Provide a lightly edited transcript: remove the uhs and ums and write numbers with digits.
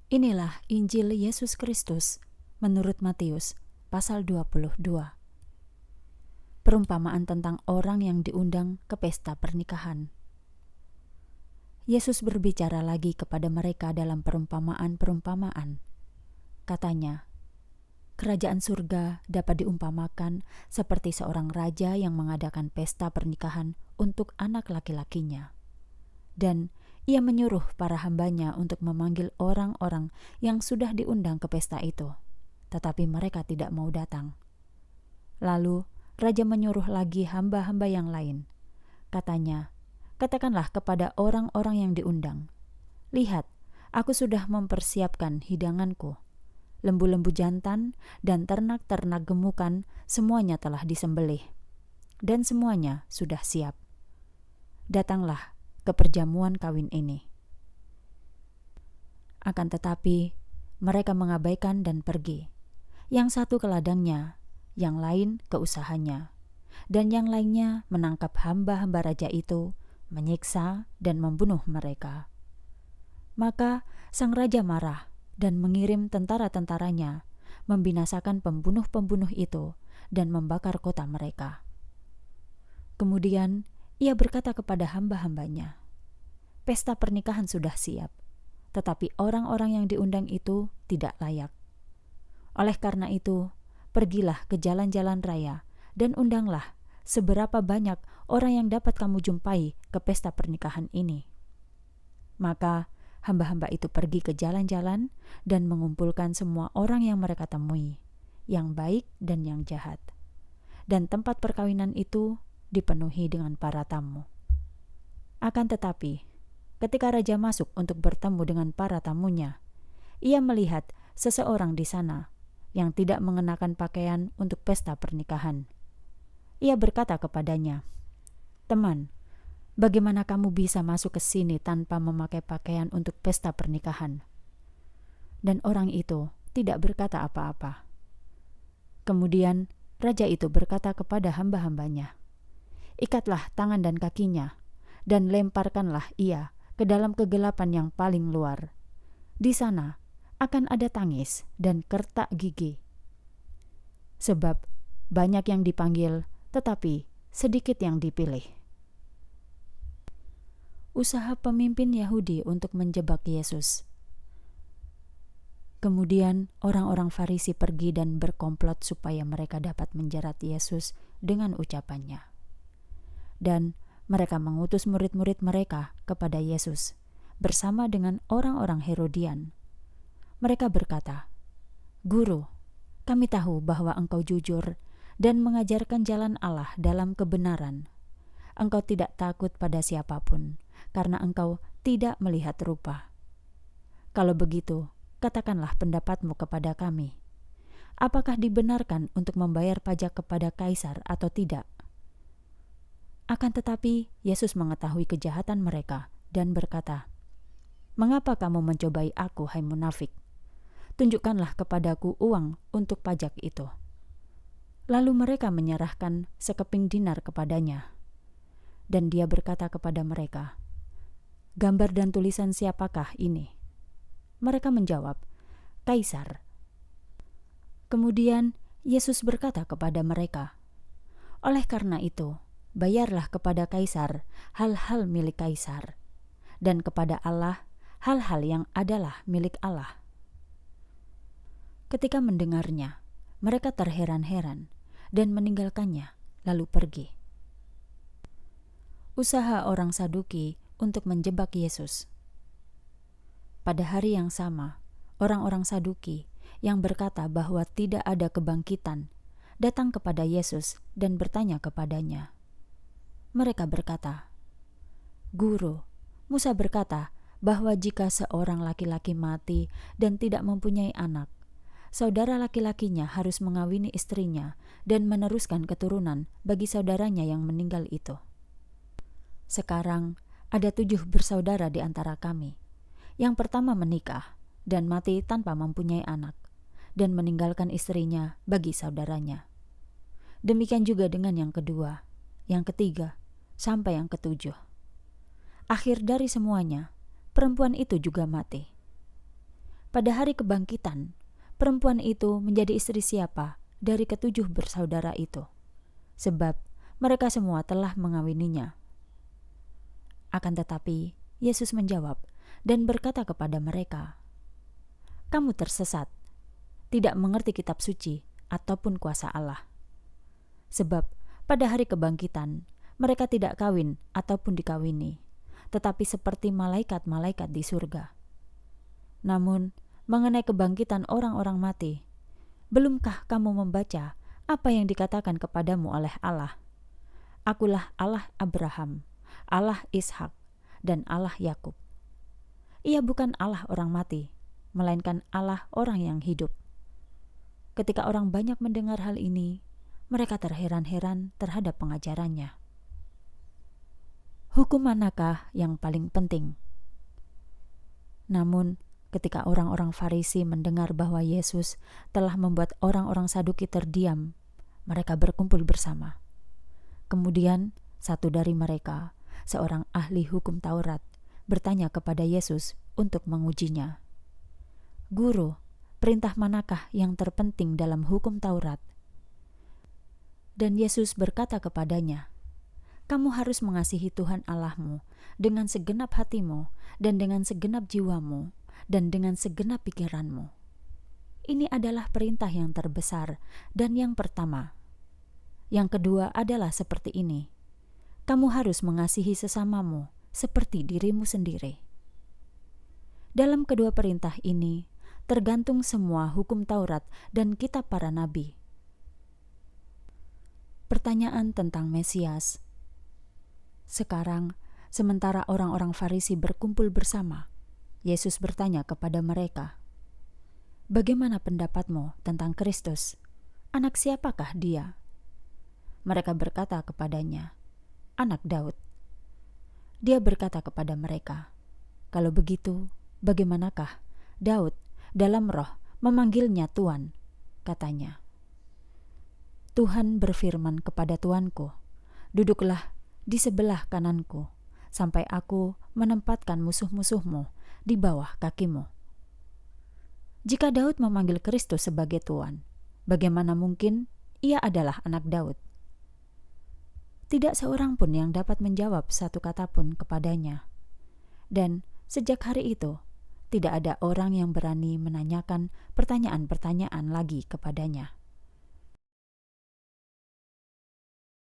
Inilah Injil Yesus Kristus menurut Matius pasal 22. Perumpamaan tentang orang yang diundang ke pesta pernikahan. Yesus berbicara lagi kepada mereka dalam perumpamaan-perumpamaan. Katanya, kerajaan surga dapat diumpamakan seperti seorang raja yang mengadakan pesta pernikahan untuk anak laki-lakinya. Dan ia menyuruh para hambanya untuk memanggil orang-orang yang sudah diundang ke pesta itu, tetapi mereka tidak mau datang. Lalu raja menyuruh lagi hamba-hamba yang lain. Katanya, katakanlah kepada orang-orang yang diundang, lihat, aku sudah mempersiapkan hidanganku. Lembu-lembu jantan dan ternak-ternak gemukan semuanya telah disembelih, dan semuanya sudah siap. Datanglah ke perjamuan kawin ini. Akan tetapi, mereka mengabaikan dan pergi. Yang satu ke ladangnya, yang lain ke usahanya, dan yang lainnya menangkap hamba-hamba raja itu, menyiksa dan membunuh mereka. Maka sang raja marah dan mengirim tentara-tentaranya membinasakan pembunuh-pembunuh itu dan membakar kota mereka. Kemudian ia berkata kepada hamba-hambanya, pesta pernikahan sudah siap, tetapi orang-orang yang diundang itu tidak layak. Oleh karena itu, pergilah ke jalan-jalan raya dan undanglah seberapa banyak orang yang dapat kamu jumpai ke pesta pernikahan ini. Maka hamba-hamba itu pergi ke jalan-jalan dan mengumpulkan semua orang yang mereka temui, yang baik dan yang jahat. Dan tempat perkawinan itu dipenuhi dengan para tamu. Akan tetapi, ketika raja masuk untuk bertemu dengan para tamunya, ia melihat seseorang di sana yang tidak mengenakan pakaian untuk pesta pernikahan. Ia berkata kepadanya, "Teman, bagaimana kamu bisa masuk ke sini tanpa memakai pakaian untuk pesta pernikahan?" Dan orang itu tidak berkata apa-apa. Kemudian raja itu berkata kepada hamba-hambanya, "Ikatlah tangan dan kakinya, dan lemparkanlah ia ke dalam kegelapan yang paling luar. Di sana akan ada tangis dan kertak gigi. Sebab banyak yang dipanggil, tetapi sedikit yang dipilih." Usaha pemimpin Yahudi untuk menjebak Yesus. Kemudian orang-orang Farisi pergi dan berkomplot supaya mereka dapat menjerat Yesus dengan ucapannya. Dan mereka mengutus murid-murid mereka kepada Yesus bersama dengan orang-orang Herodian. Mereka berkata, "Guru, kami tahu bahwa engkau jujur dan mengajarkan jalan Allah dalam kebenaran. Engkau tidak takut pada siapapun, karena engkau tidak melihat rupa. Kalau begitu, katakanlah pendapatmu kepada kami. Apakah dibenarkan untuk membayar pajak kepada kaisar atau tidak?" Akan tetapi Yesus mengetahui kejahatan mereka dan berkata, "Mengapa kamu mencobai aku, hai munafik? Tunjukkanlah kepadaku uang untuk pajak itu." Lalu mereka menyerahkan sekeping dinar kepadanya. Dan dia berkata kepada mereka, "Gambar dan tulisan siapakah ini?" Mereka menjawab, "Kaisar." Kemudian Yesus berkata kepada mereka, "Oleh karena itu, bayarlah kepada kaisar hal-hal milik kaisar, dan kepada Allah hal-hal yang adalah milik Allah." Ketika mendengarnya, mereka terheran-heran dan meninggalkannya, lalu pergi. Usaha orang Saduki untuk menjebak Yesus. Pada hari yang sama, orang-orang Saduki yang berkata bahwa tidak ada kebangkitan datang kepada Yesus dan bertanya kepadanya. Mereka berkata, "Guru, Musa berkata bahwa jika seorang laki-laki mati dan tidak mempunyai anak, saudara laki-lakinya harus mengawini istrinya dan meneruskan keturunan bagi saudaranya yang meninggal itu. Sekarang ada 7 bersaudara di antara kami. Yang pertama menikah dan mati tanpa mempunyai anak, dan meninggalkan istrinya bagi saudaranya. Demikian juga dengan yang kedua, yang ketiga, sampai yang ketujuh. Akhir dari semuanya, perempuan itu juga mati. pada hari kebangkitan, perempuan itu menjadi istri siapa dari ketujuh bersaudara itu? Sebab mereka semua telah mengawininya. Akan tetapi, Yesus menjawab dan berkata kepada mereka, "Kamu tersesat, tidak mengerti kitab suci ataupun kuasa Allah. Sebab pada hari kebangkitan, mereka tidak kawin ataupun dikawini, tetapi seperti malaikat-malaikat di surga. Namun, mengenai kebangkitan orang-orang mati, belumkah kamu membaca apa yang dikatakan kepadamu oleh Allah? Akulah Allah Abraham, Allah Ishak, dan Allah Yakub. Ia bukan Allah orang mati, melainkan Allah orang yang hidup." Ketika orang banyak mendengar hal ini, mereka terheran-heran terhadap pengajarannya. Hukum manakah yang paling penting? Namun, ketika orang-orang Farisi mendengar bahwa Yesus telah membuat orang-orang Saduki terdiam, mereka berkumpul bersama. Kemudian, satu dari mereka, seorang ahli hukum Taurat, bertanya kepada Yesus untuk mengujinya, "Guru, perintah manakah yang terpenting dalam hukum Taurat?" Dan Yesus berkata kepadanya, "Kamu harus mengasihi Tuhan Allahmu dengan segenap hatimu dan dengan segenap jiwamu dan dengan segenap pikiranmu. Ini adalah perintah yang terbesar dan yang pertama. Yang kedua adalah seperti ini, kamu harus mengasihi sesamamu seperti dirimu sendiri." Dalam kedua perintah ini tergantung semua hukum Taurat dan kitab para nabi. Pertanyaan tentang Mesias. Sekarang, sementara orang-orang Farisi berkumpul bersama, Yesus bertanya kepada mereka, "Bagaimana pendapatmu tentang Kristus? Anak siapakah dia?" Mereka berkata kepadanya, "Anak Daud." Dia berkata kepada mereka, "Kalau begitu, bagaimanakah Daud dalam roh memanggilnya Tuan?" Katanya, "Tuhan berfirman kepada Tuanku, duduklah di sebelah kananku, sampai aku menempatkan musuh-musuhmu di bawah kakimu." Jika Daud memanggil Kristus sebagai Tuan, bagaimana mungkin ia adalah anak Daud? Tidak seorang pun yang dapat menjawab satu kata pun kepadanya. Dan sejak hari itu, tidak ada orang yang berani menanyakan pertanyaan-pertanyaan lagi kepadanya.